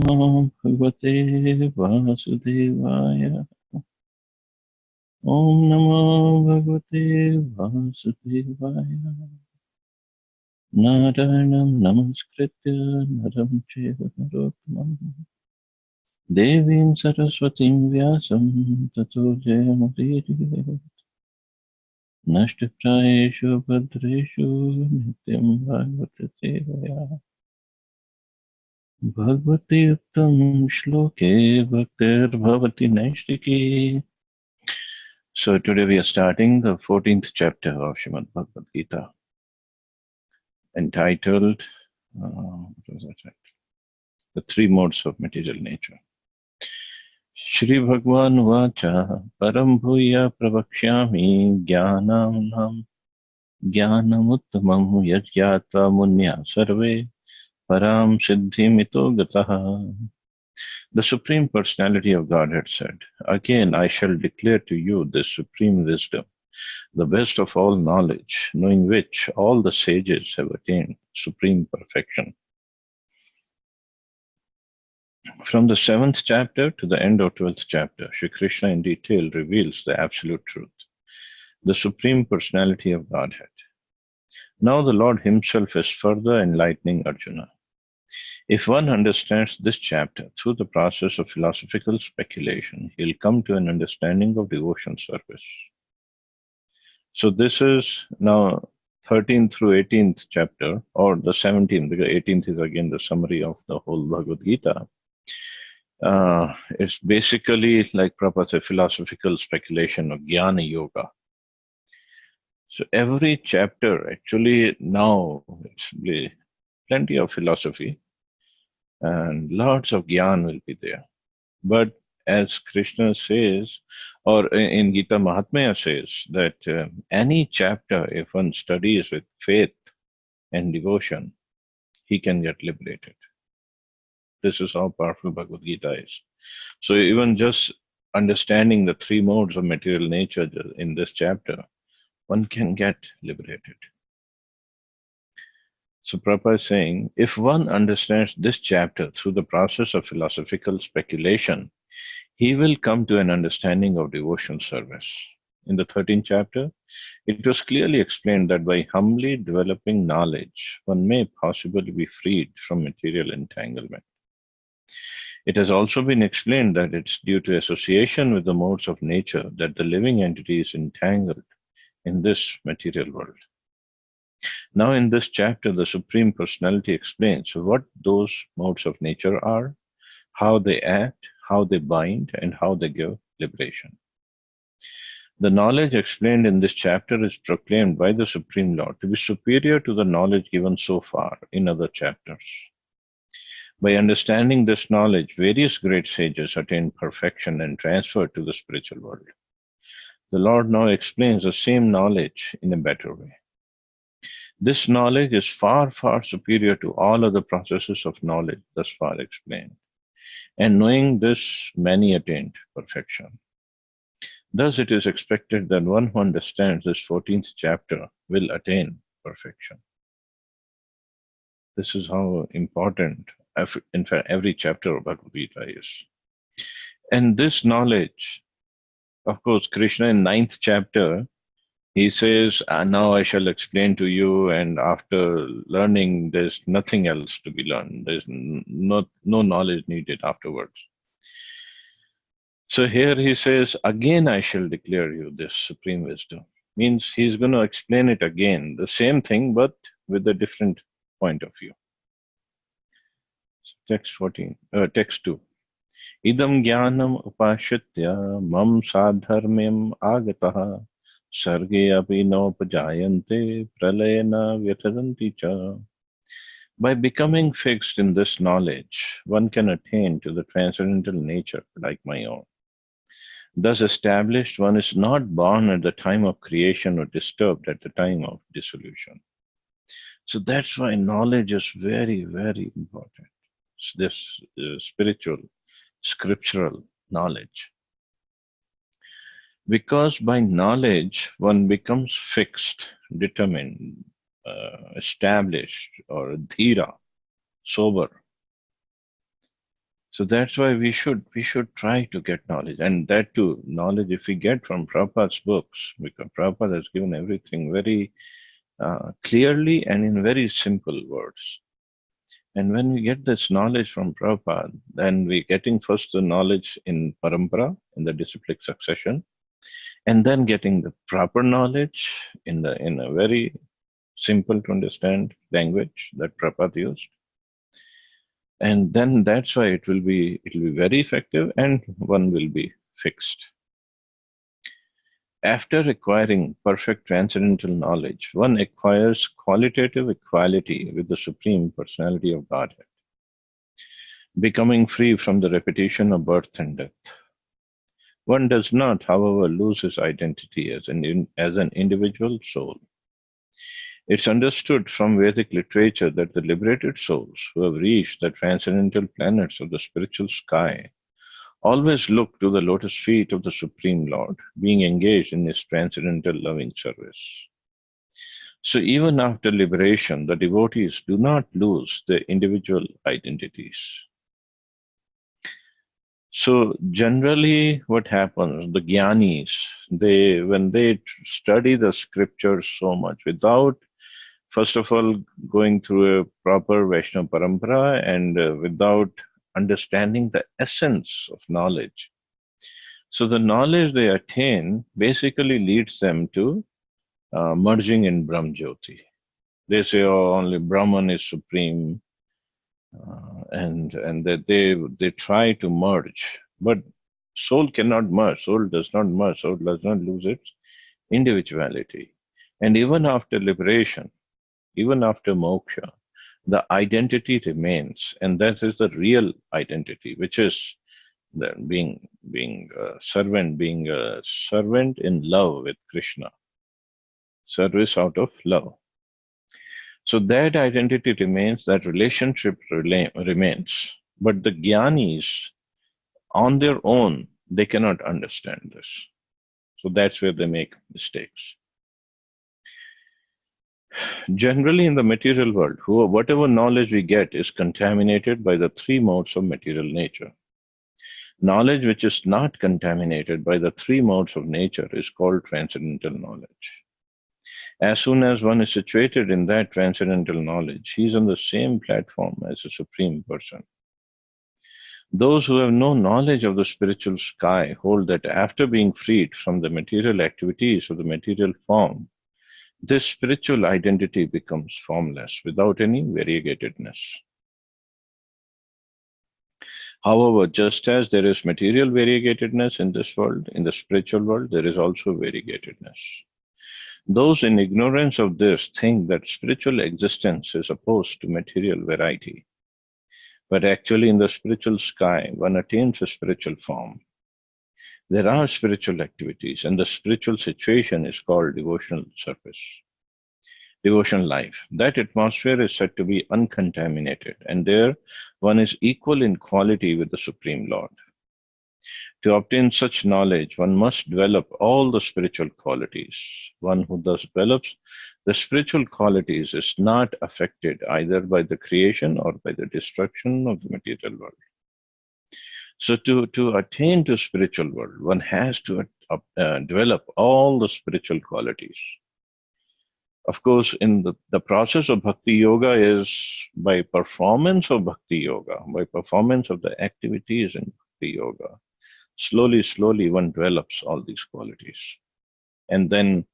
Om Bhagavate Vasudevaya. Om Namo Bhagavate Vasudevaya. Narayanam Namaskritya Naram Chaiva Narottamam Devim Saraswatim Vyasam Tato Jayamudiriya Nashtaprayeshu Bhadreshu Nityam Bhagavate Vaya Bhagavate Uttam Shloke Bhaktir Bhavati Naishtiki. So today we are starting the 14th chapter of Srimad Bhagavad Gita, entitled what was that? The Three Modes of Material Nature. Shri Bhagwan Vacha Param Bhuya Pravakshyami Jnanam Jnanamuttamam Yajyatva Munya Sarve Param Siddhimito Gataha. The Supreme Personality of Godhead said, "Again I shall declare to you this supreme wisdom, the best of all knowledge, knowing which all the sages have attained supreme perfection." From the 7th chapter to the end of 12th chapter, Sri Krishna in detail reveals the absolute truth, the Supreme Personality of Godhead. Now the Lord Himself is further enlightening Arjuna. If one understands this chapter through the process of philosophical speculation, he'll come to an understanding of devotion service. So this is now 13th through 18th chapter, or the 17th, because 18th is again the summary of the whole Bhagavad Gita. It's basically, like Prabhupada said, philosophical speculation of Jnana Yoga. So every chapter, actually now, it's plenty of philosophy and lots of Jnana will be there. But as Krishna says, or in Gita Mahatmya says, that any chapter, if one studies with faith and devotion, he can get liberated. This is how powerful Bhagavad Gita is. So even just understanding the three modes of material nature in this chapter, one can get liberated. So Prabhupada is saying, if one understands this chapter through the process of philosophical speculation, he will come to an understanding of devotion service. In the 13th chapter, it was clearly explained that by humbly developing knowledge, one may possibly be freed from material entanglement. It has also been explained that it's due to association with the modes of nature that the living entity is entangled in this material world. Now, in this chapter, the Supreme Personality explains what those modes of nature are, how they act, how they bind, and how they give liberation. The knowledge explained in this chapter is proclaimed by the Supreme Lord to be superior to the knowledge given so far in other chapters. By understanding this knowledge, various great sages attained perfection and transferred to the spiritual world. The Lord now explains the same knowledge in a better way. This knowledge is far, far superior to all other processes of knowledge thus far explained. And knowing this, many attained perfection. Thus, it is expected that one who understands this 14th chapter will attain perfection. This is how important, in fact, every chapter of Bhagavad Gita is. And this knowledge, of course, Krishna in 9th chapter, he says, now I shall explain to you, and after learning, there's nothing else to be learned. There's no knowledge needed afterwards. So here he says, again I shall declare you this supreme wisdom. Means he's going to explain it again, the same thing, but with a different point of view. Text 2. Idam jnanam upashitya mam sadharmyam agataha sarge api nopajayante pralayana vyataranti cha. By becoming fixed in this knowledge, one can attain to the transcendental nature like my own. Thus established, one is not born at the time of creation or disturbed at the time of dissolution. So that's why knowledge is very, very important. It's this spiritual, scriptural knowledge. Because by knowledge, one becomes fixed, determined, established, or dhira, sober. So that's why we should try to get knowledge, and that too knowledge if we get from Prabhupada's books, because Prabhupada has given everything very clearly and in very simple words. And when we get this knowledge from Prabhupada, then we're getting first the knowledge in parampara, in the disciplic succession, and then getting the proper knowledge in a very simple to understand language that Prabhupada used. And then that's why it will be very effective and one will be fixed. After acquiring perfect transcendental knowledge, one acquires qualitative equality with the Supreme Personality of Godhead, becoming free from the repetition of birth and death. One does not, however, lose his identity as an individual soul. It's understood from Vedic literature that the liberated souls who have reached the transcendental planets of the spiritual sky always look to the lotus feet of the Supreme Lord, being engaged in his transcendental loving service. So even after liberation, the devotees do not lose their individual identities. So generally what happens, the jnanis, when they study the scriptures so much without first of all going through a proper Vaishnava parampara and without understanding the essence of knowledge. So the knowledge they attain basically leads them to merging in Brahm Jyoti. They say, oh, only Brahman is supreme, and that they try to merge, but soul cannot merge. Soul does not merge. Soul does not lose its individuality, and even after liberation, even after moksha, the identity remains, and that is the real identity, which is the being a servant in love with Krishna, service out of love. So that identity remains, that relationship remains. But the jnanis, on their own, they cannot understand this. So that's where they make mistakes. Generally, in the material world, whatever knowledge we get is contaminated by the three modes of material nature. Knowledge which is not contaminated by the three modes of nature is called transcendental knowledge. As soon as one is situated in that transcendental knowledge, he is on the same platform as a supreme person. Those who have no knowledge of the spiritual sky hold that after being freed from the material activities of the material form, this spiritual identity becomes formless without any variegatedness. However, just as there is material variegatedness in this world, in the spiritual world, there is also variegatedness. Those in ignorance of this think that spiritual existence is opposed to material variety. But actually, in the spiritual sky, one attains a spiritual form. There are spiritual activities, and the spiritual situation is called devotional service, devotional life. That atmosphere is said to be uncontaminated, and there one is equal in quality with the Supreme Lord. To obtain such knowledge, one must develop all the spiritual qualities. One who thus develops the spiritual qualities is not affected either by the creation or by the destruction of the material world. So to attain to spiritual world, one has to develop all the spiritual qualities. Of course, in the process of bhakti yoga is by performance of bhakti yoga, by performance of the activities in bhakti yoga. Slowly, one develops all these qualities. And then,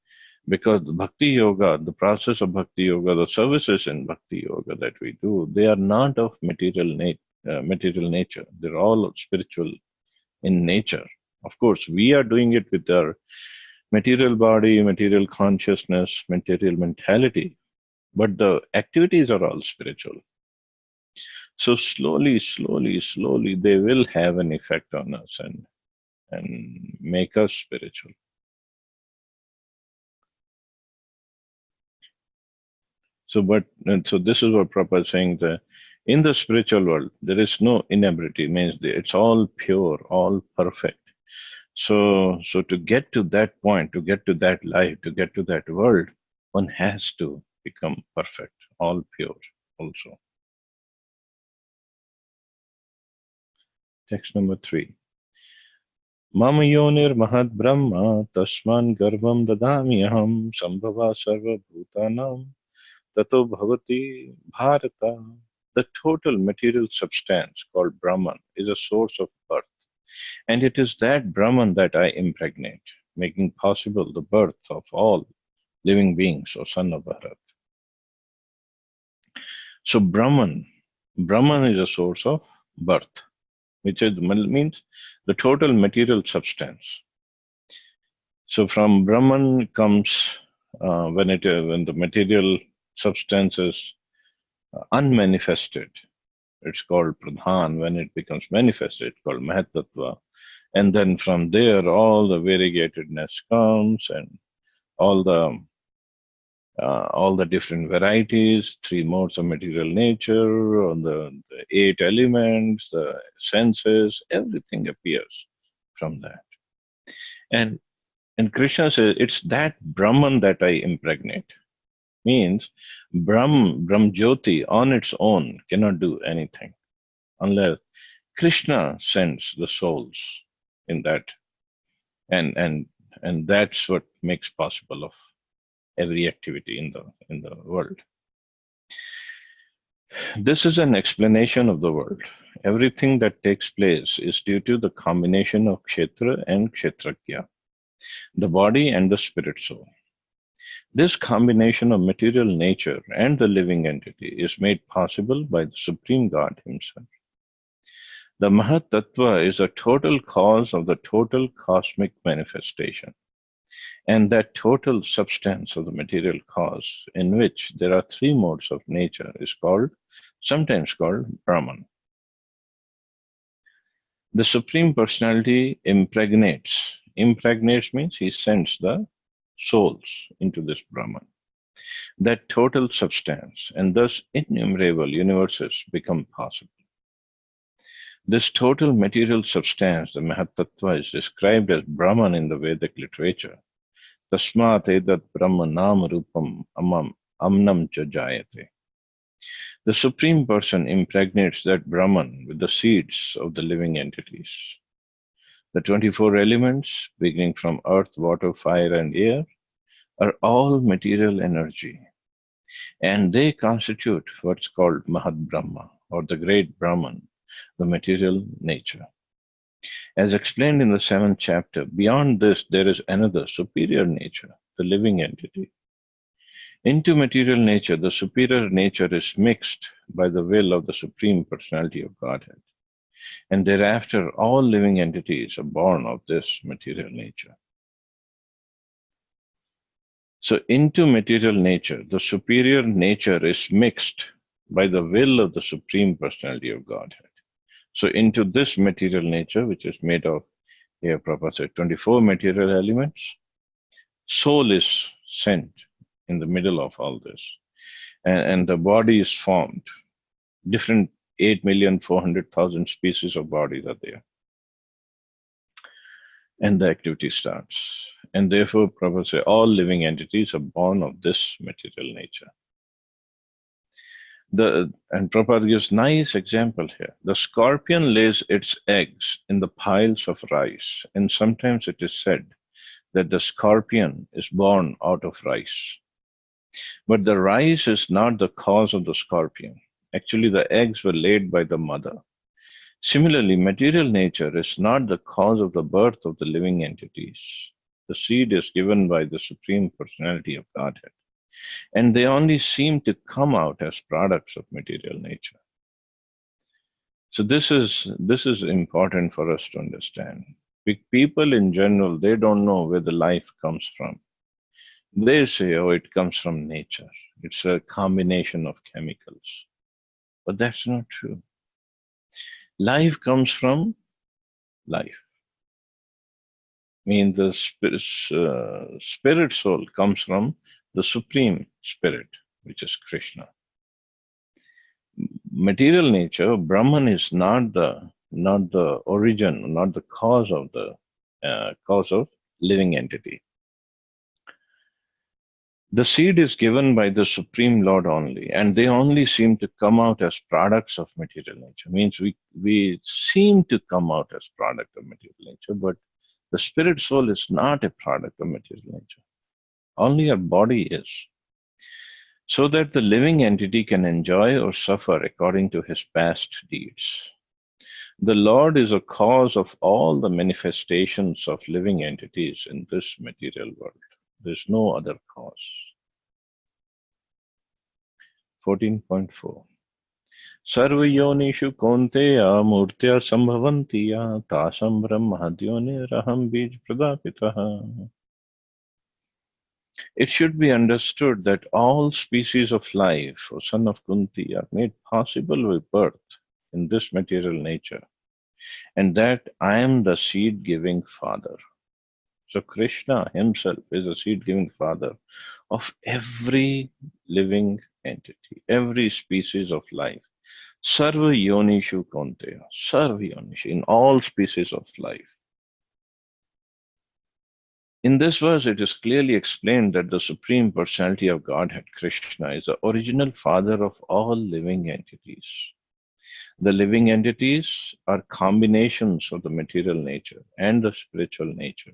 because the bhakti yoga, the process of bhakti yoga, the services in bhakti yoga that we do, they are not of material nature. They're all spiritual in nature. Of course, we are doing it with our material body, material consciousness, material mentality, but the activities are all spiritual. So slowly, they will have an effect on us and make us spiritual. So, so this is what Prabhupada is saying that in the spiritual world, there is no inability, means it's all pure, all perfect. So to get to that point, to get to that life, to get to that world, one has to become perfect, all pure also. Text number 3. Mama yonir mahad brahma tasman garbham dadami aham sambhava sarva bhutanam tato bhavati bharata. The total material substance called Brahman is a source of birth, and it is that Brahman that I impregnate, making possible the birth of all living beings, O son of Bharat. So Brahman is a source of birth, which means the total material substance. So from Brahman comes when the material substance is unmanifested, it's called Pradhan. When it becomes manifested, it's called Mahatattva. And then from there, all the variegatedness comes, and all the different varieties, 3 modes of material nature, or the 8 elements, the senses, everything appears from that. And Krishna says, it's that Brahman that I impregnate. Means Jyoti on its own cannot do anything unless Krishna sends the souls in that. And that's what makes possible of every activity in the world. This is an explanation of the world. Everything that takes place is due to the combination of Kshetra and Kshetrajna, the body and the spirit soul. This combination of material nature and the living entity is made possible by the Supreme God Himself. The Mahat Tattva is a total cause of the total cosmic manifestation, and that total substance of the material cause, in which there are 3 modes of nature, is sometimes called Brahman. The Supreme Personality impregnates. Impregnates means He sends the souls into this Brahman. That total substance, and thus innumerable universes become possible. This total material substance, the Mahatattva, is described as Brahman in the Vedic literature. Tasmat edat Brahmanam rupam amnam cha jayate. The Supreme Person impregnates that Brahman with the seeds of the living entities. The 24 elements, beginning from earth, water, fire, and air, are all material energy, and they constitute what's called Mahat Brahma, or the great Brahman, the material nature. As explained in the 7th chapter, beyond this there is another superior nature, the living entity. Into material nature, the superior nature is mixed by the will of the Supreme Personality of Godhead, and thereafter all living entities are born of this material nature. So into material nature, the superior nature is mixed by the will of the Supreme Personality of Godhead. So into this material nature, which is made of, here Prabhupada said, 24 material elements, soul is sent in the middle of all this. And the body is formed. Different 8,400,000 species of bodies are there. And the activity starts. And therefore, Prabhupada says, all living entities are born of this material nature. And Prabhupada gives nice example here. The scorpion lays its eggs in the piles of rice, and sometimes it is said that the scorpion is born out of rice. But the rice is not the cause of the scorpion. Actually, the eggs were laid by the mother. Similarly, material nature is not the cause of the birth of the living entities. The seed is given by the Supreme Personality of Godhead, and they only seem to come out as products of material nature. So this is important for us to understand. People in general, they don't know where the life comes from. They say, oh, it comes from nature. It's a combination of chemicals. But that's not true. Life comes from life. I mean, the spirit soul comes from the Supreme Spirit, which is Krishna. Material nature, Brahman is not the origin, not the cause of living entity. The seed is given by the Supreme Lord only, and they only seem to come out as products of material nature. Means we seem to come out as product of material nature, but the spirit soul is not a product of material nature. Only our body is. So that the living entity can enjoy or suffer according to his past deeds. The Lord is a cause of all the manifestations of living entities in this material world. There's no other cause. 14.4 Sarvayonishu Konteya Murtya Sambhavantiya Tasam Brahmadhyoniraham Bij Pradapitaha. It should be understood that all species of life, O son of Kunti, are made possible by birth in this material nature, and that I am the seed giving father. So Krishna himself is a seed giving father of every living entity, every species of life. Sarva Yonishu Konteya, Sarva Yonishu, in all species of life. In this verse, it is clearly explained that the Supreme Personality of Godhead, Krishna, is the original father of all living entities. The living entities are combinations of the material nature and the spiritual nature.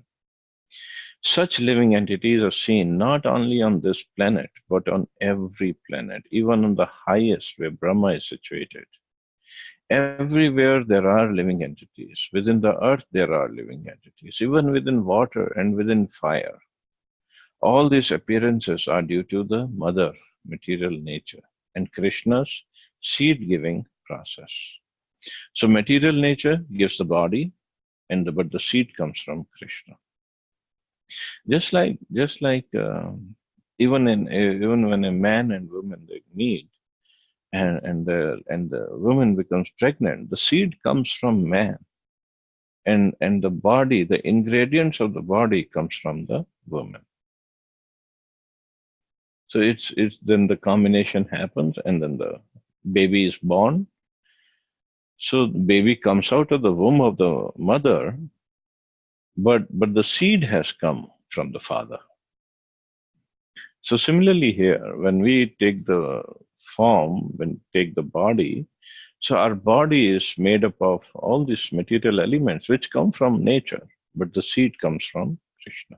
Such living entities are seen not only on this planet, but on every planet, even on the highest where Brahma is situated. Everywhere there are living entities. Within the earth, there are living entities, even within water and within fire. All these appearances are due to the mother material nature and Krishna's seed giving process. So, material nature gives the body, but the seed comes from Krishna. Just like even when a man and woman they meet, and the woman becomes pregnant, the seed comes from man, and the body, the ingredients of the body comes from the woman. So it's then the combination happens, and then the baby is born. So the baby comes out of the womb of the mother, but the seed has come from the father. So similarly here, when we take the form, when we take the body, so our body is made up of all these material elements which come from nature, but the seed comes from Krishna.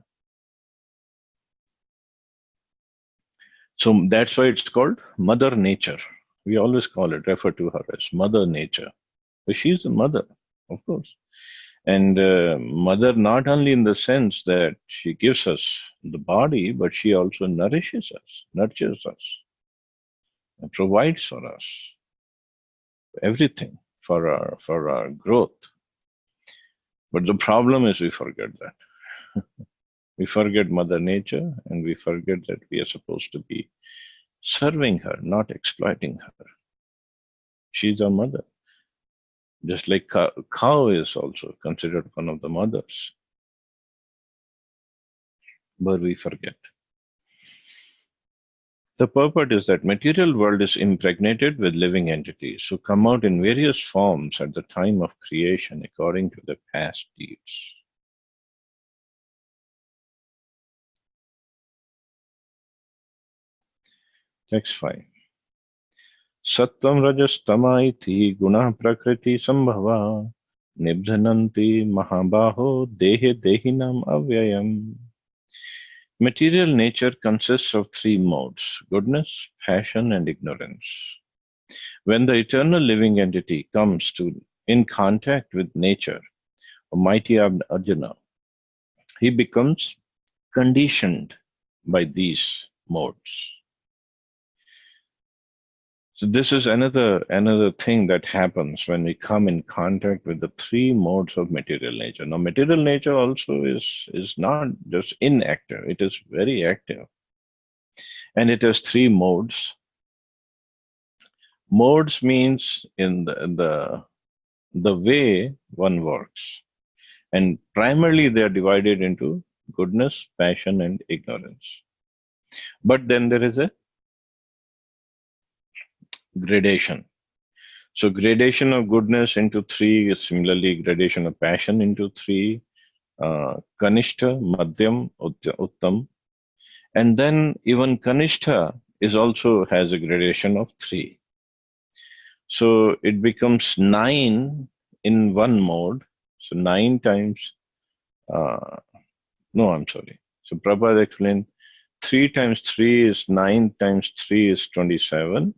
So that's why it's called Mother Nature. We always refer to her as Mother Nature. So she's the mother, of course. And mother, not only in the sense that she gives us the body, but she also nourishes us, nurtures us, and provides for us everything for our growth. But the problem is we forget that. We forget Mother Nature, and we forget that we are supposed to be serving her, not exploiting her. She's our mother. Just like cow is also considered one of the mothers. But we forget. The purport is that material world is impregnated with living entities who come out in various forms at the time of creation according to their past deeds. Text 5. Sattvam rajas tama iti guna prakriti sambhava nibdhananti mahabaho dehe dehinam avyayam. Material nature consists of three modes: goodness, passion, and ignorance. When the eternal living entity comes in contact with nature, mighty Arjuna, he becomes conditioned by these modes. So this is another thing that happens when we come in contact with the three modes of material nature. Now, material nature also is not just inactive; it is very active, and it has three modes. Modes means in the way one works, and primarily they are divided into goodness, passion, and ignorance. But then there is a gradation. So gradation of goodness into three is similarly gradation of passion into three, Kanishta, Madhyam, Uttam, And then even Kanishta is also has a gradation of 3. So it becomes 9 in one mode. So 9 times, uh, no, I'm sorry. So Prabhupada explained 3 times 3 is 9 times 3 is 27.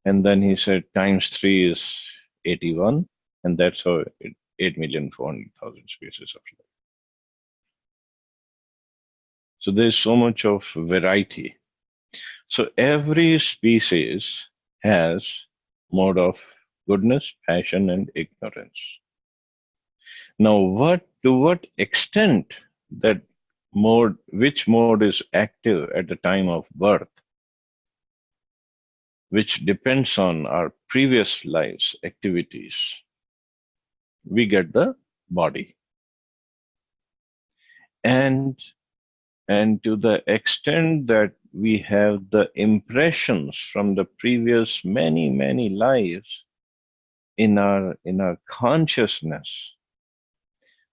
And then he said times 3 is 81. And that's how 8,400,000 species of life. So there's so much of variety. So every species has mode of goodness, passion, and ignorance. Now, to what extent that mode, which mode is active at the time of birth, which depends on our previous lives' activities, we get the body. And to the extent that we have the impressions from the previous many lives in our consciousness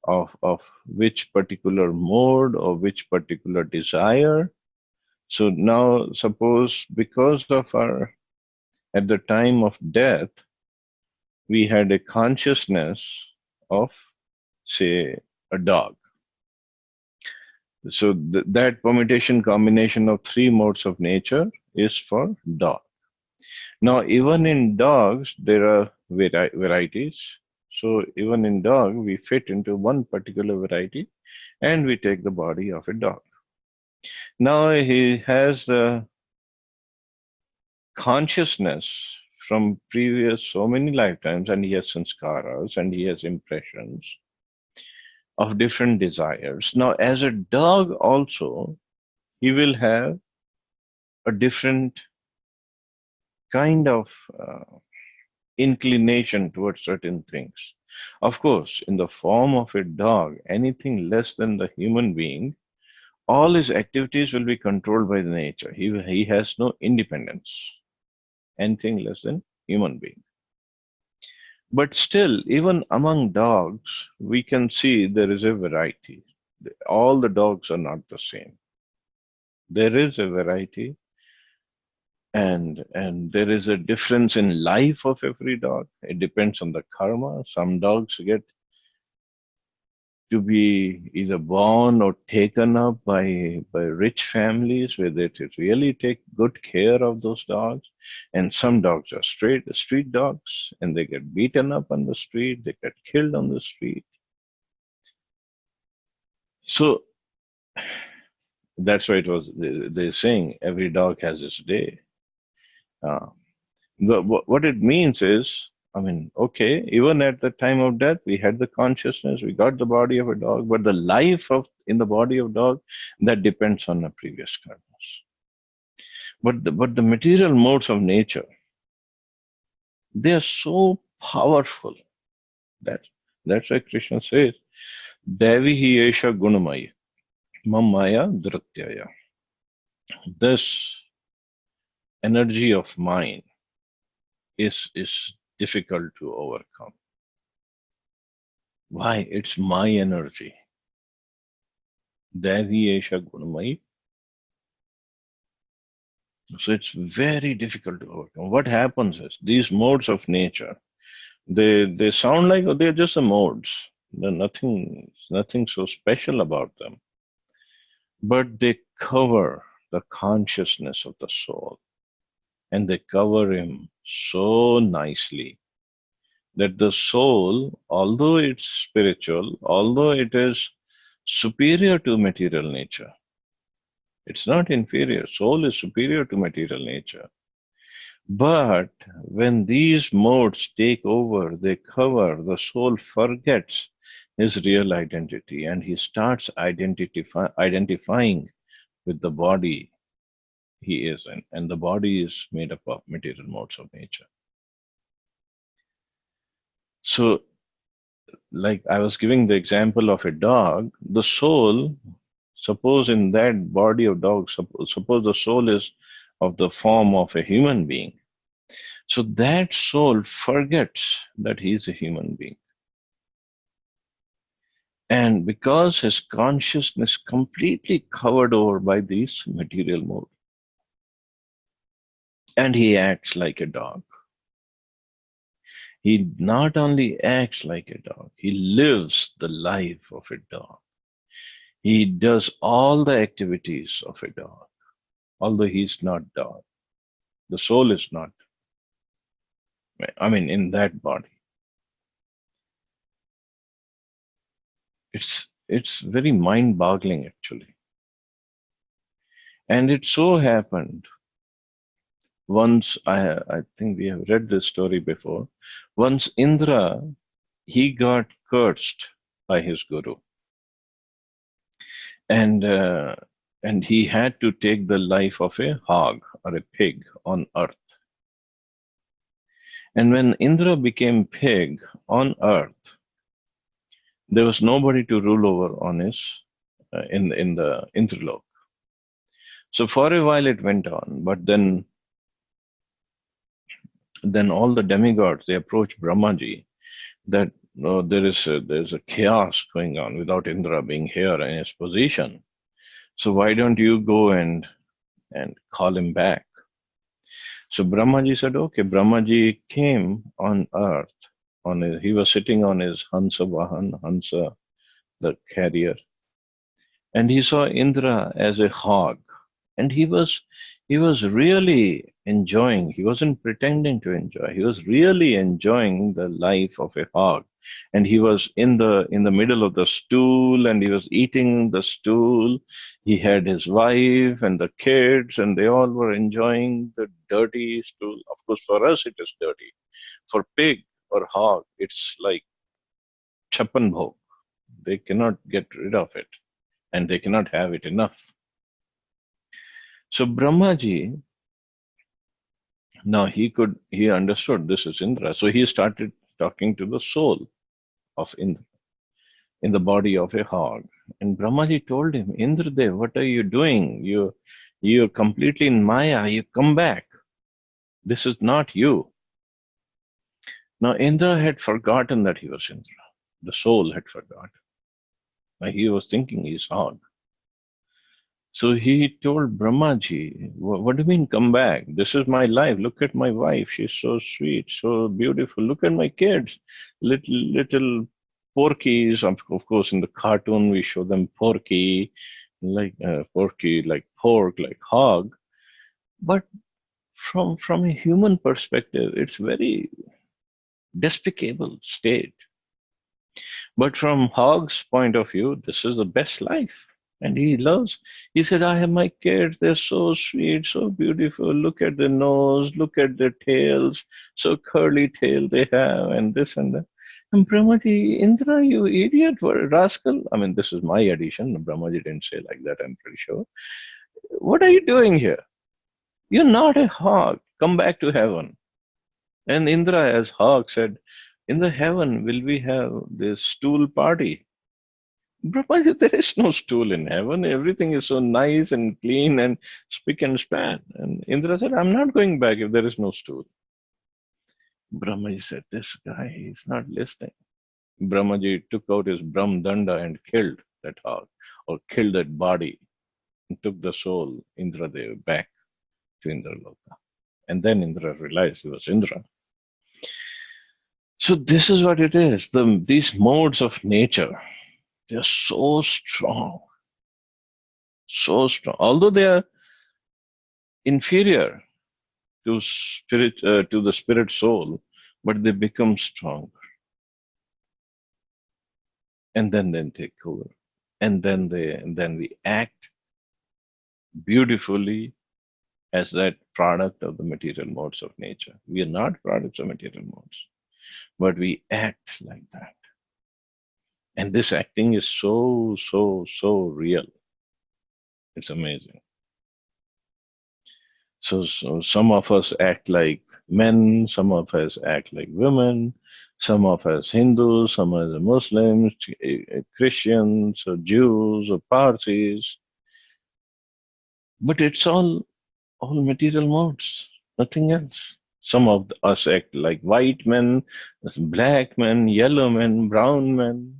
of which particular mode or which particular desire. So now suppose because of our at the time of death we had a consciousness of, say, a dog. So that permutation combination of 3 modes of nature is for dog. Now, even in dogs, there are varieties. So even in dog, we fit into one particular variety and we take the body of a dog. Now he has consciousness from previous so many lifetimes and he has sanskaras and he has impressions of different desires. Now, as a dog also, he will have a different kind of inclination towards certain things. Of course, in the form of a dog, anything less than the human being, all his activities will be controlled by the nature. He has no independence, anything less than human being. But still, even among dogs, we can see there is a variety. All the dogs are not the same. There is a variety, and there is a difference in life of every dog. It depends on the karma. Some dogs get to be either born or taken up by rich families where they really take good care of those dogs. And some dogs are street dogs and they get beaten up on the street, they get killed on the street. So that's why it was they're saying every dog has its day. Uh, what it means is, I mean, okay, even at the time of death, we had the consciousness, we got the body of a dog, but the life of in the body of dog, that depends on the previous karmas. But the material modes of nature, they are so powerful that that's why Krishna says, Devi hi esha gunamaya, mamaya dhrityaya. This energy of mine is difficult to overcome. Why? It's my energy. Devi esha gunamaya. So it's very difficult to overcome. What happens is these modes of nature, they sound like they're just the modes. There's nothing so special about them. But they cover the consciousness of the soul. And they cover him so nicely that the soul, although it's spiritual, although it is superior to material nature, it's not inferior. Soul is superior to material nature. But when these modes take over, they cover, the soul forgets his real identity and he starts identifying with the body he is in. And the body is made up of material modes of nature. So, like I was giving the example of a dog, the soul, suppose in that body of dog, suppose the soul is of the form of a human being. So that soul forgets that he is a human being. And because his consciousness completely covered over by these material mode, and he acts like a dog. He not only acts like a dog, he lives the life of a dog. He does all the activities of a dog, although he's not dog. The soul is not, in that body. It's very mind-boggling actually. And it so happened once I think we have read this story before. Once Indra, he got cursed by his guru, and uh, and he had to take the life of a hog or a pig on earth. And when Indra became pig on earth, there was nobody to rule over on his in the Indralok. So for a while it went on, but then all the demigods they approached Brahmaji that no, there's a chaos going on without Indra being here in his position. So why don't you go and call him back? So Brahmaji said, okay. Brahmaji came on earth. He was sitting on his Hansa Vahan, Hansa, the carrier, and he saw Indra as a hog, and he was really enjoying. He wasn't pretending to enjoy. He was really enjoying the life of a hog, and he was in the middle of the stool, and he was eating the stool. He had his wife and the kids, and they all were enjoying the dirty stool. Of course, for us it is dirty. For pig or hog, it's like chapan bhog. They cannot get rid of it, and they cannot have it enough. So Brahmaji, now he understood this is Indra. So he started talking to the soul of Indra in the body of a hog. And Brahmaji told him, Indradev, what are you doing? You're completely in Maya. You come back. This is not you. Now Indra had forgotten that he was Indra. The soul had forgotten. Now, he was thinking he's hog. So he told Brahmaji, what do you mean come back? This is my life. Look at my wife. She's so sweet, so beautiful. Look at my kids. Little porkies. Of course, in the cartoon, we show them porky, like pork, like hog. But from a human perspective, it's very despicable state. But from Hog's point of view, this is the best life. And he said, I have my kids, they're so sweet, so beautiful. Look at the nose, look at their tails, so curly tail they have, and this and that. And Brahmaji, Indra, you idiot, rascal. I mean, this is my addition. Brahmaji didn't say like that, I'm pretty sure. What are you doing here? You're not a hog. Come back to heaven. And Indra, as hog, said, in the heaven will we have this stool party? Brahma, there is no stool in heaven. Everything is so nice and clean and spick and span. And Indra said, I'm not going back if there is no stool. Brahmaji said, this guy is not listening. Brahmaji took out his Brahm Danda and killed that hog, or killed that body, and took the soul, Indradev, back to Indraloka. And then Indra realized he was Indra. So this is what it is. These modes of nature, they are so strong, so strong. Although they are inferior to the spirit soul, but they become stronger, and then take over, and then we act beautifully as that product of the material modes of nature. We are not products of material modes, but we act like that. And this acting is so real. It's amazing. So some of us act like men, some of us act like women, some of us Hindus, some of us Muslims, Christians, or Jews, or Parsis. But it's all material modes, nothing else. Some of us act like white men, black men, yellow men, brown men.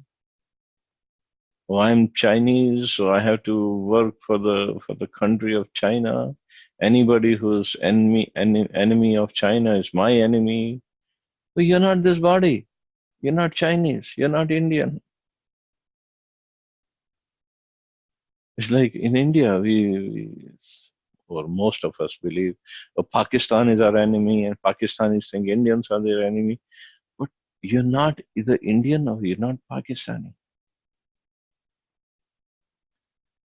Oh, I'm Chinese, so I have to work for the country of China. Anybody who's enemy of China is my enemy. But you're not this body. You're not Chinese. You're not Indian. It's like in India, or most of us believe, Pakistan is our enemy, and Pakistanis think Indians are their enemy. But you're not either Indian or you're not Pakistani.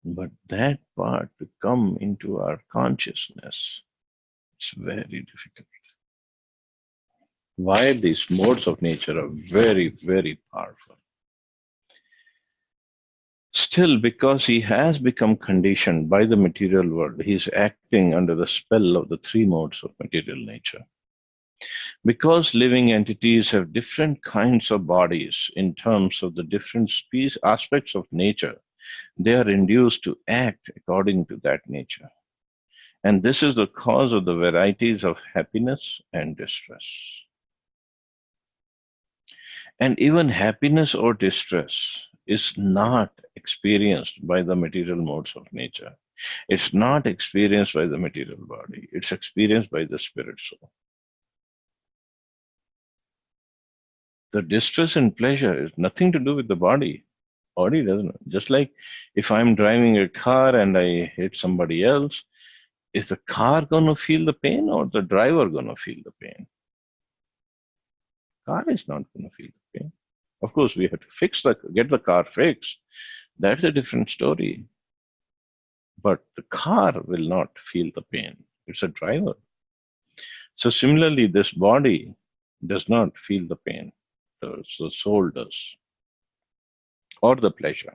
But that part to come into our consciousness, it's very difficult. Why these modes of nature are very, very powerful. Still, because he has become conditioned by the material world, he is acting under the spell of the three modes of material nature. Because living entities have different kinds of bodies in terms of the different aspects of nature, they are induced to act according to that nature. And this is the cause of the varieties of happiness and distress. And even happiness or distress is not experienced by the material modes of nature. It's not experienced by the material body. It's experienced by the spirit soul. The distress and pleasure is nothing to do with the body. Body doesn't. Just like if I'm driving a car and I hit somebody else, is the car going to feel the pain or the driver going to feel the pain? Car is not going to feel the pain. Of course, we have to get the car fixed. That's a different story. But the car will not feel the pain. It's a driver. So similarly, this body does not feel the pain. The soul does, or the pleasure.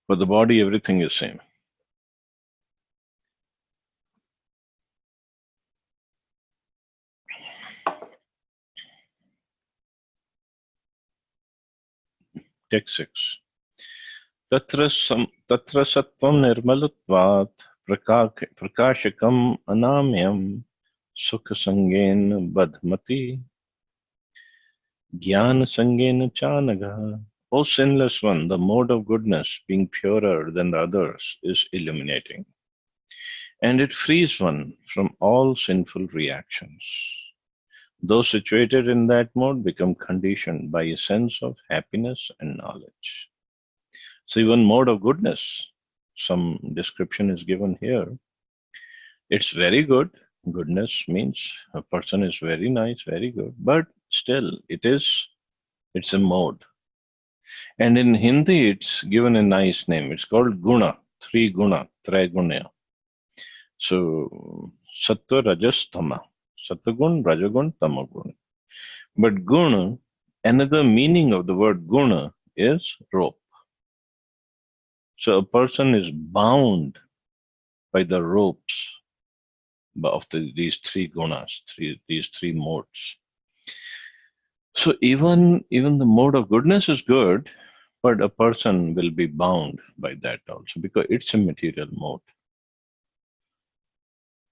For the body, everything is same. Text 6. तत्र सत्त्वं निर्मलत्वात् प्रकाशकम् अनामयम् सुखसंगेन बध्मति ज्ञानसंगेन चानघः. O sinless one, the mode of goodness, being purer than the others, is illuminating, and it frees one from all sinful reactions. Those situated in that mode become conditioned by a sense of happiness and knowledge. So even mode of goodness, some description is given here. It's very good. Goodness means a person is very nice, very good, but still it's a mode. And in Hindi, it's given a nice name. It's called guna, three guna, trigunya. So sattva, rajas, tama. Sattvagun, rajagun, tamagun. But guna, another meaning of the word guna is rope. So a person is bound by the ropes of these three gunas, these three modes. So even the mode of goodness is good, but a person will be bound by that also because it's a material mode.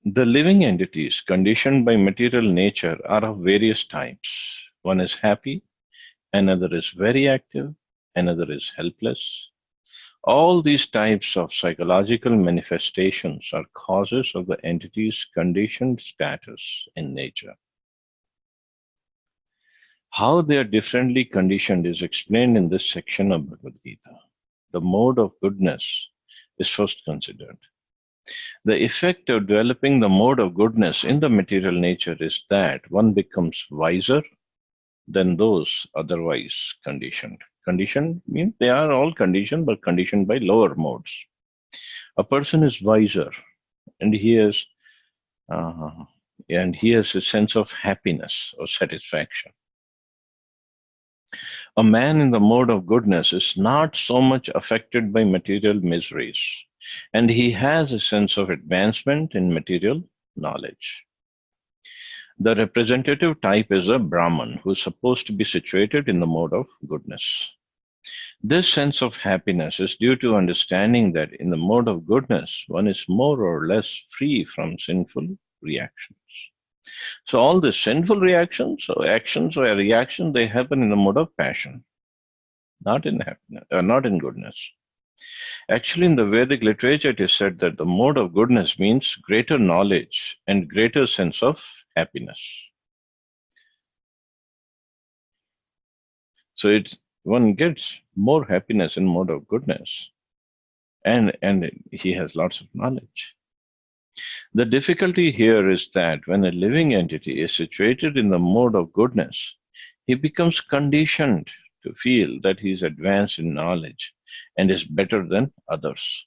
The living entities conditioned by material nature are of various types. One is happy, another is very active, another is helpless. All these types of psychological manifestations are causes of the entity's conditioned status in nature. How they are differently conditioned is explained in this section of Bhagavad Gita. The mode of goodness is first considered. The effect of developing the mode of goodness in the material nature is that one becomes wiser than those otherwise conditioned. Conditioned means they are all conditioned, but conditioned by lower modes. A person is wiser, and uh, he has a sense of happiness or satisfaction. A man in the mode of goodness is not so much affected by material miseries, and he has a sense of advancement in material knowledge. The representative type is a Brahman who is supposed to be situated in the mode of goodness. This sense of happiness is due to understanding that in the mode of goodness, one is more or less free from sinful reactions. So all the sinful reactions or actions or reactions, they happen in the mode of passion. not in happiness, not in goodness. Actually, in the Vedic literature, it is said that the mode of goodness means greater knowledge and greater sense of happiness. So it's one gets more happiness in mode of goodness, and he has lots of knowledge. The difficulty here is that when a living entity is situated in the mode of goodness, he becomes conditioned to feel that he is advanced in knowledge and is better than others.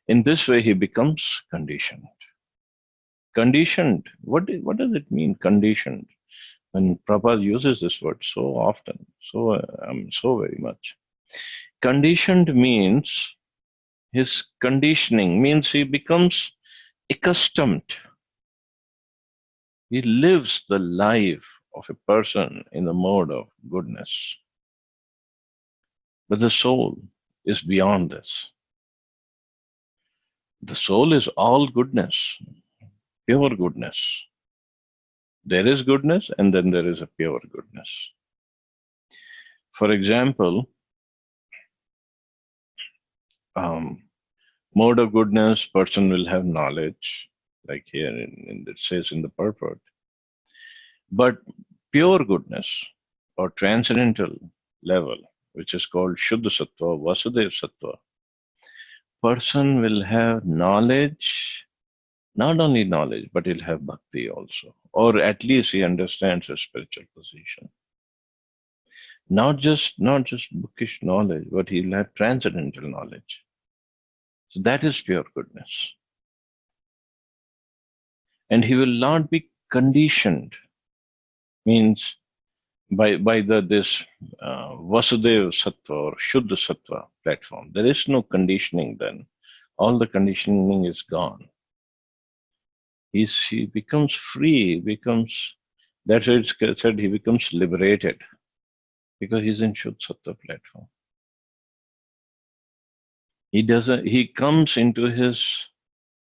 In this way, he becomes conditioned. Conditioned, what does it mean, conditioned? When Prabhupada uses this word so often, so very much. Conditioned means his conditioning means he becomes accustomed. He lives the life of a person in the mode of goodness. But the soul is beyond this. The soul is all goodness, pure goodness. There is goodness and then there is a pure goodness. For example, mode of goodness, person will have knowledge, like here it says in the purport. But pure goodness or transcendental level, which is called Shuddha Sattva, Vasudeva Sattva, person will have knowledge, not only knowledge, but he'll have bhakti also, or at least he understands his spiritual position. Not just bookish knowledge, but he'll have transcendental knowledge. So that is pure goodness. And he will not be conditioned, means by this Vasudeva Sattva or Shuddha Sattva platform. There is no conditioning then. All the conditioning is gone. He becomes free, that's why it's said he becomes liberated because he's in Shuddha Sattva platform. He comes into his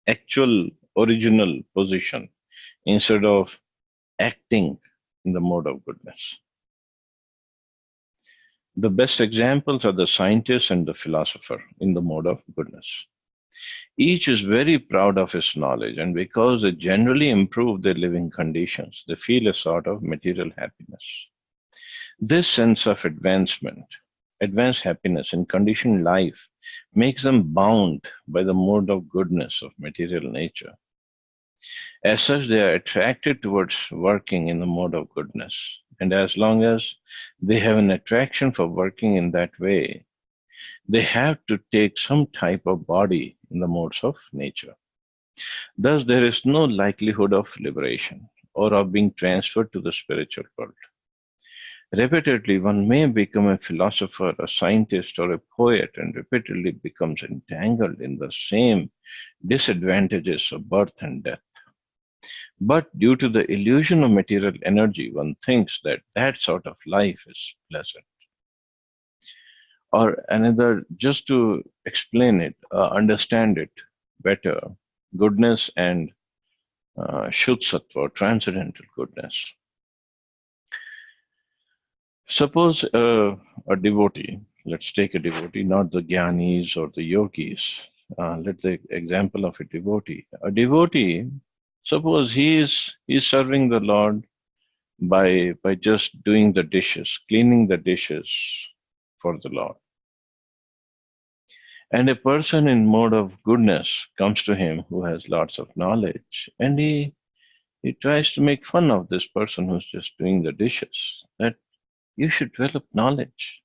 actual original position instead of acting in the mode of goodness. The best examples are the scientist and the philosopher in the mode of goodness. Each is very proud of his knowledge, and because they generally improve their living conditions, they feel a sort of material happiness. This sense of advanced happiness in conditioned life, makes them bound by the mode of goodness of material nature. As such, they are attracted towards working in the mode of goodness. And as long as they have an attraction for working in that way, they have to take some type of body in the modes of nature. Thus, there is no likelihood of liberation or of being transferred to the spiritual world. Repeatedly, one may become a philosopher, a scientist, or a poet, and repeatedly becomes entangled in the same disadvantages of birth and death. But due to the illusion of material energy, one thinks that that sort of life is pleasant. Or another, just to explain it, understand it better, goodness and Shuddha Sattva, transcendental goodness. Suppose a devotee, let's take a devotee, not the jnanis or the yogis. Let's take example of a devotee. A devotee, suppose he's serving the Lord by just doing the dishes, cleaning the dishes for the Lord. And a person in mode of goodness comes to him who has lots of knowledge, and he tries to make fun of this person who's just doing the dishes. That you should develop knowledge.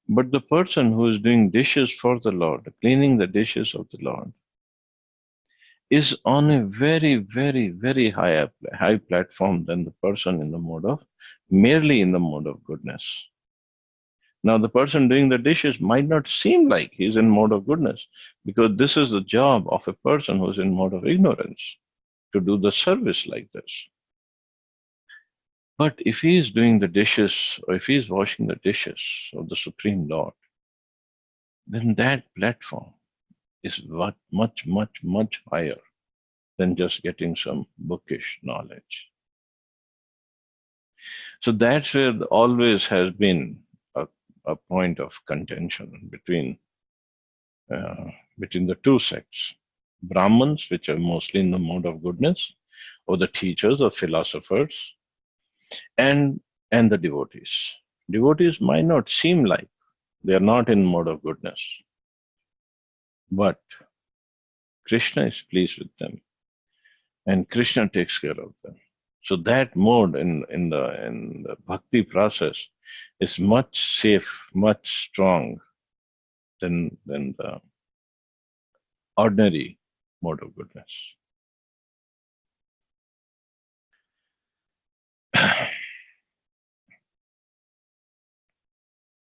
But the person who is doing dishes for the Lord, cleaning the dishes of the Lord, is on a very, very, very high platform than the person in the mode of, merely in the mode of goodness. Now, the person doing the dishes might not seem like he's in mode of goodness, because this is the job of a person who's in mode of ignorance, to do the service like this. But if he is doing the dishes, or if he is washing the dishes of the Supreme Lord, then that platform is much, much, much higher than just getting some bookish knowledge. So that's where always has been a point of contention between the two sects. Brahmins, which are mostly in the mode of goodness, or the teachers or philosophers, and and the devotees. Devotees might not seem like they are not in mode of goodness, but Krishna is pleased with them, and Krishna takes care of them. So that mode in the bhakti process is much safe, much strong than the ordinary mode of goodness.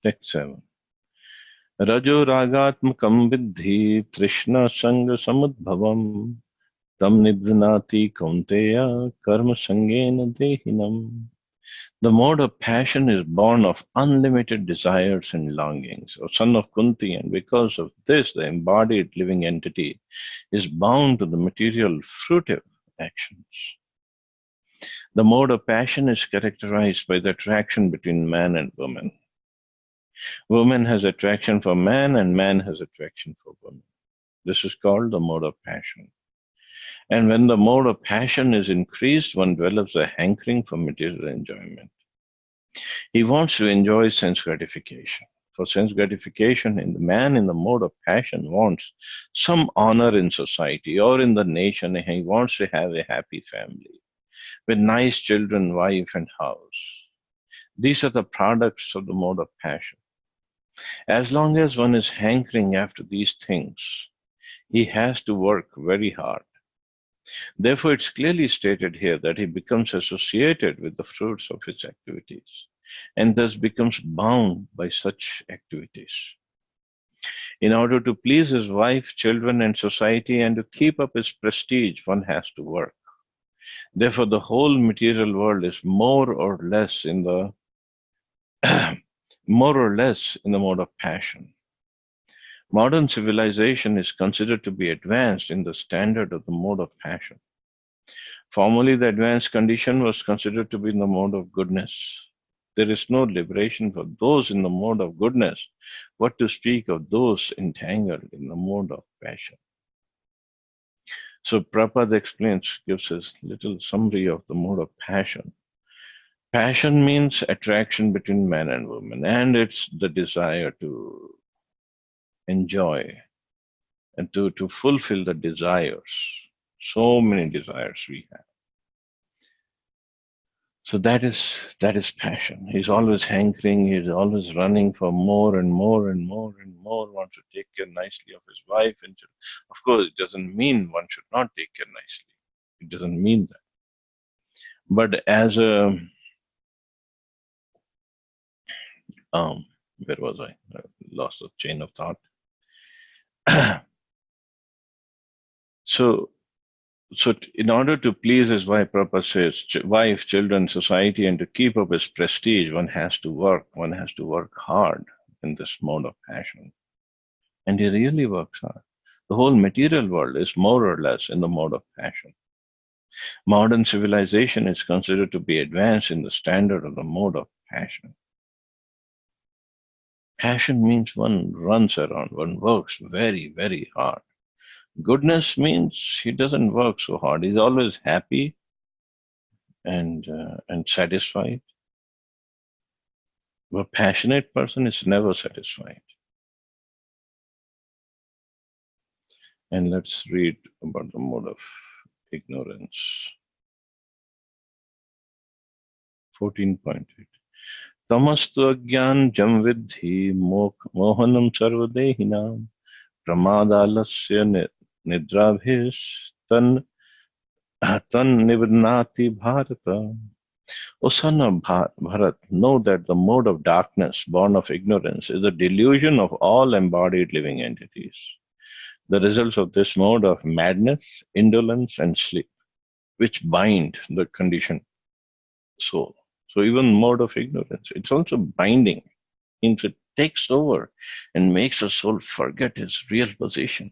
Text 7. Rajo ragatmakam viddhi trishna sanga samudbhavam tam nibdhanati kaunteya karma sangena dehinam. The mode of passion is born of unlimited desires and longings, O son of Kunti, and because of this, the embodied living entity is bound to the material fruitive actions. The mode of passion is characterized by the attraction between man and woman. Woman has attraction for man, and man has attraction for woman. This is called the mode of passion. And when the mode of passion is increased, one develops a hankering for material enjoyment. He wants to enjoy sense gratification. For sense gratification, the man in the mode of passion wants some honor in society or in the nation. He wants to have a happy family with nice children, wife, and house. These are the products of the mode of passion. As long as one is hankering after these things, he has to work very hard. Therefore, it's clearly stated here that he becomes associated with the fruits of his activities and thus becomes bound by such activities. In order to please his wife, children, and society, and to keep up his prestige, one has to work. Therefore, the whole material world is more or less in the mode of passion. Modern civilization is considered to be advanced in the standard of the mode of passion. Formerly, the advanced condition was considered to be in the mode of goodness. There is no liberation for those in the mode of goodness. What to speak of those entangled in the mode of passion? So Prabhupada gives us little summary of the mode of passion. Passion means attraction between man and woman, and it's the desire to enjoy and to fulfill the desires. So many desires we have. So that is passion. He's always hankering, he's always running for more and more and more and more, wants to take care nicely of his wife and children. Of course, it doesn't mean one should not take care nicely. It doesn't mean that. But as a where was I? I lost the chain of thought. So in order to please his wife, Prabhupada says, wife, children, society, and to keep up his prestige, one has to work hard in this mode of passion. And he really works hard. The whole material world is more or less in the mode of passion. Modern civilization is considered to be advanced in the standard of the mode of passion. Passion means one runs around, one works very, very hard. Goodness means he doesn't work so hard. He's always happy and satisfied. A passionate person is never satisfied. And let's read about the mode of ignorance. 14.8. Tamastu agyan jam vidhi mohanam sarvadehinam pramadalasya nidrabhis tan nivnati bharata. O son of Bharat, know that the mode of darkness, born of ignorance, is the delusion of all embodied living entities. The results of this mode of madness, indolence, and sleep, which bind the conditioned soul. So even mode of ignorance, it's also binding, means it takes over and makes the soul forget its real position.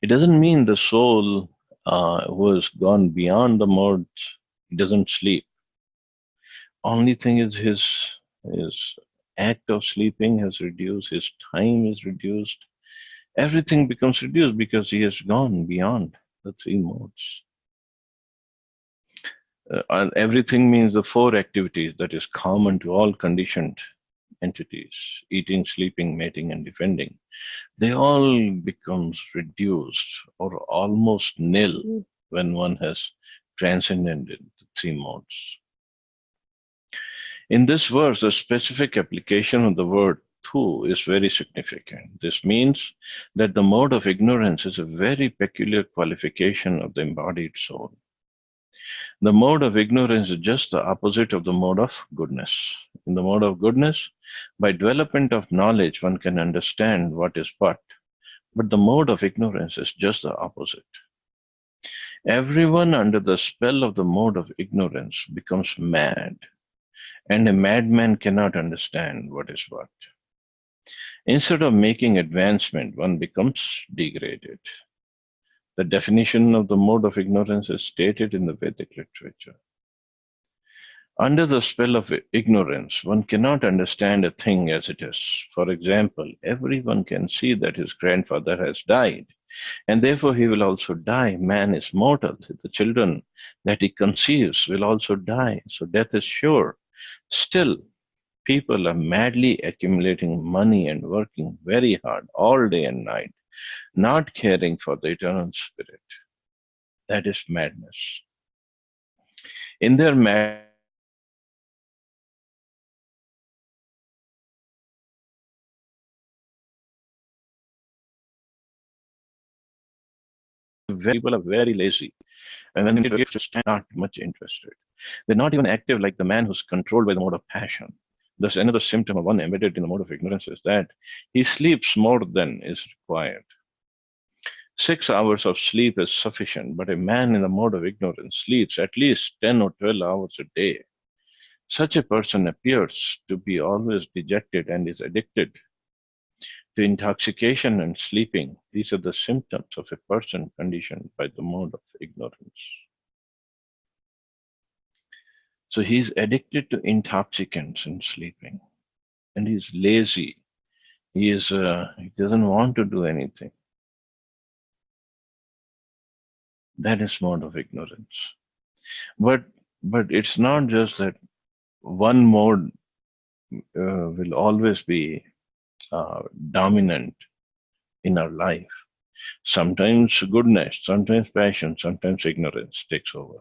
It doesn't mean the soul who has gone beyond the modes, doesn't sleep. Only thing is his act of sleeping has reduced, his time is reduced, everything becomes reduced because he has gone beyond the three modes. And everything means the four activities that is common to all conditioned entities: eating, sleeping, mating, and defending. They all becomes reduced or almost nil when one has transcended the three modes. In this verse, the specific application of the word tu is very significant. This means that the mode of ignorance is a very peculiar qualification of the embodied soul. The mode of ignorance is just the opposite of the mode of goodness. In the mode of goodness, by development of knowledge, one can understand what is what. But the mode of ignorance is just the opposite. Everyone under the spell of the mode of ignorance becomes mad, and a madman cannot understand what is what. Instead of making advancement, one becomes degraded. The definition of the mode of ignorance is stated in the Vedic literature. Under the spell of ignorance, one cannot understand a thing as it is. For example, everyone can see that his grandfather has died, and therefore he will also die. Man is mortal. The children that he conceives will also die, so death is sure. Still, people are madly accumulating money and working very hard all day and night, not caring for the eternal spirit. That is madness. In their madness, people are very lazy, and when they give to stand, not much interested. They're not even active like the man who's controlled by the mode of passion. Thus, another symptom of one embedded in the mode of ignorance is that he sleeps more than is required. 6 hours of sleep is sufficient, but a man in the mode of ignorance sleeps at least 10 or 12 hours a day. Such a person appears to be always dejected and is addicted to intoxication and sleeping. These are the symptoms of a person conditioned by the mode of ignorance. So he's addicted to intoxicants and sleeping, and he's lazy. He doesn't want to do anything. That is mode of ignorance. But it's not just that one mode will always be dominant in our life. Sometimes goodness, sometimes passion, sometimes ignorance takes over.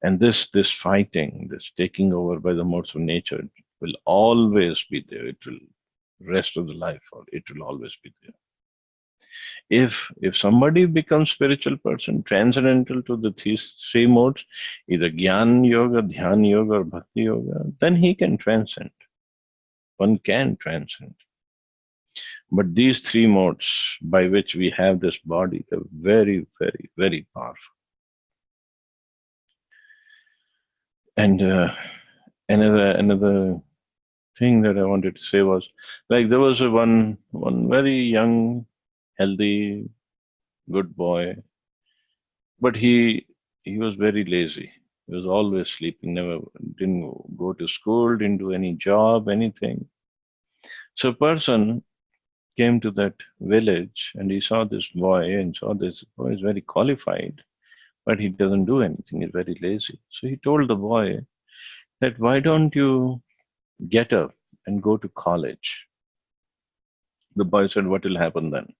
And this fighting, this taking over by the modes of nature will always be there. It will rest of the life, or it will always be there. If somebody becomes spiritual person, transcendental to the three modes, either Gyan Yoga, Dhyan Yoga, or Bhakti Yoga, then he can transcend. One can transcend. But these three modes by which we have this body are very, very, very powerful. And another thing that I wanted to say was, like, there was one very young, healthy, good boy, but he was very lazy. He was always sleeping, didn't go to school, didn't do any job, anything. So a person came to that village and he saw this boy and saw this boy is very qualified, but he doesn't do anything. He's very lazy. So he told the boy that, why don't you get up and go to college? The boy said, what will happen then?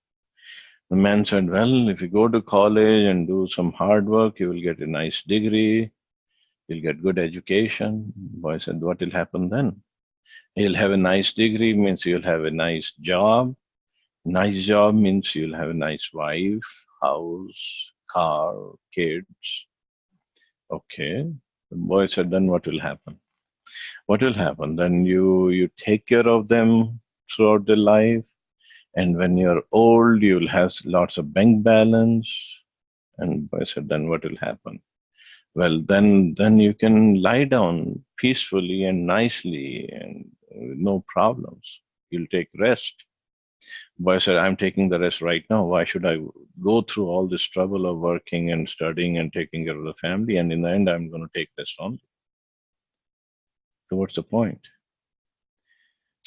The man said, well, if you go to college and do some hard work, you will get a nice degree, you'll get good education. The boy said, what will happen then? You'll have a nice degree, means you'll have a nice job. Nice job means you'll have a nice wife, house, car, kids. Okay. The boy said, then what will happen? What will happen? Then you take care of them throughout their life. And when you're old, you'll have lots of bank balance. And I said, then what will happen? Well, then you can lie down peacefully and nicely and no problems. You'll take rest. Boy said, I'm taking the rest right now. Why should I go through all this trouble of working and studying and taking care of the family? And in the end, I'm going to take rest only. So what's the point?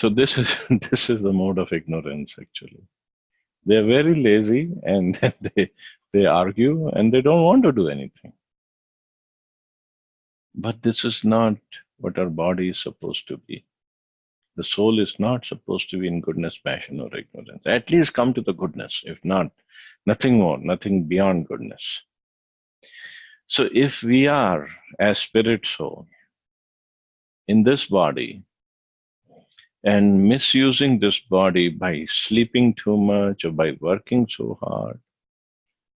So this is this is the mode of ignorance actually. They're very lazy and they argue and they don't want to do anything. But this is not what our body is supposed to be. The soul is not supposed to be in goodness, passion, or ignorance. At least come to the goodness. If not, nothing more, nothing beyond goodness. So if we are as spirit soul in this body and misusing this body by sleeping too much or by working so hard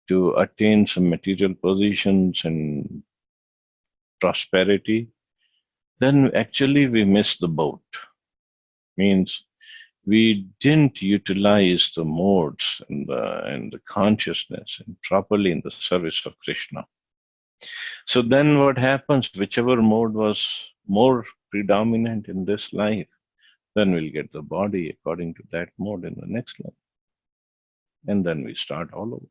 to attain some material positions and prosperity, then actually we miss the boat. Means we didn't utilize the modes and the consciousness and properly in the service of Krishna. So then what happens, whichever mode was more predominant in this life, then we'll get the body according to that mode in the next life. And then we start all over.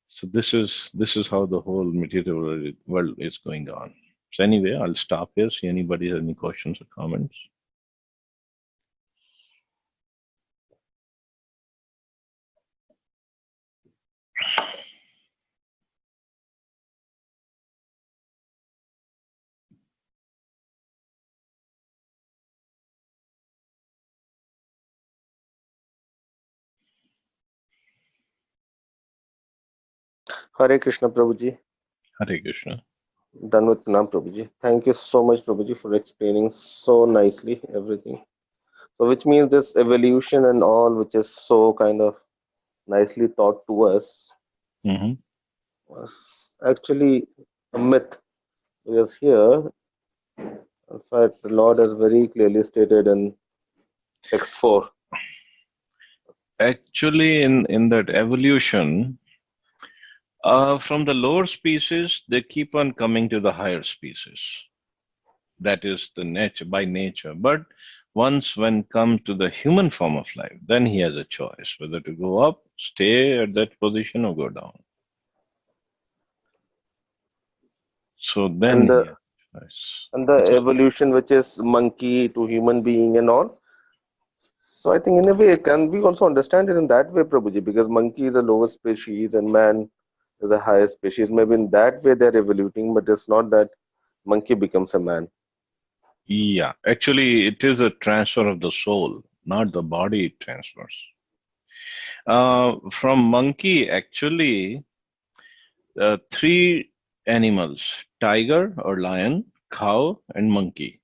So this is how the whole material world is going on. So anyway, I'll stop here. See anybody has any questions or comments. Hare Krishna Prabhuji. Hare Krishna. Done with Pranam Prabhuji. Thank you so much Prabhuji for explaining so nicely everything. So which means this evolution and all which is so kind of nicely taught to us Mm-hmm. was actually a myth. Because here, in fact, the Lord has very clearly stated in text 4. Actually, in that evolution, from the lower species, they keep on coming to the higher species. That is the nature by nature. But once when come to the human form of life, then he has a choice whether to go up, stay at that position, or go down. So then And he the has a choice. and the evolution which is monkey to human being and all. So I think in a way, can we also understand it in that way, Prabhuji? Because monkey is a lower species and man is a higher species. Maybe in that way they're evoluting, but it's not that monkey becomes a man. Yeah, actually, it is a transfer of the soul, not the body it transfers. From monkey, actually, three animals: tiger or lion, cow, and monkey.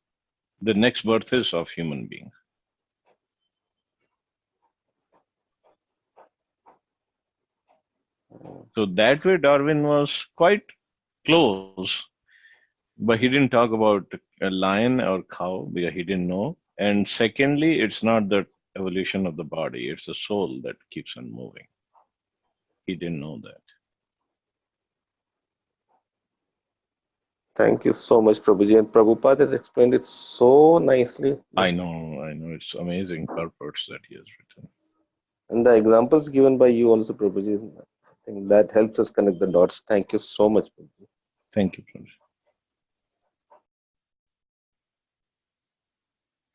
The next birth is of human being. So that way, Darwin was quite close, but he didn't talk about a lion or cow because he didn't know. And secondly, it's not the evolution of the body; it's the soul that keeps on moving. He didn't know that. Thank you so much, Prabhuji. And Prabhupada has explained it so nicely. I know. It's amazing purports that he has written. And the examples given by you also, Prabhuji, I think that helps us connect the dots. Thank you so much, Prabhuji. Thank you, Prabhu.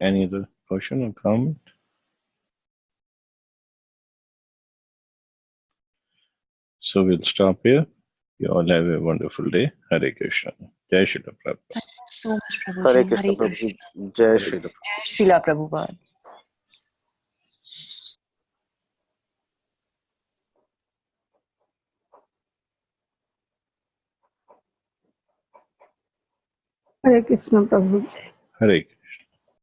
Any other question or comment? So we'll stop here. You all have a wonderful day. Hare Krishna. Jai Shri Prabhupada. Thank you so much, Hare Prabhuji. Krishna, Hare Prabhuji. Krishna. Jai Hare Shri. Jai Srila Prabhupada. Hare Krishna Prabhu. Hare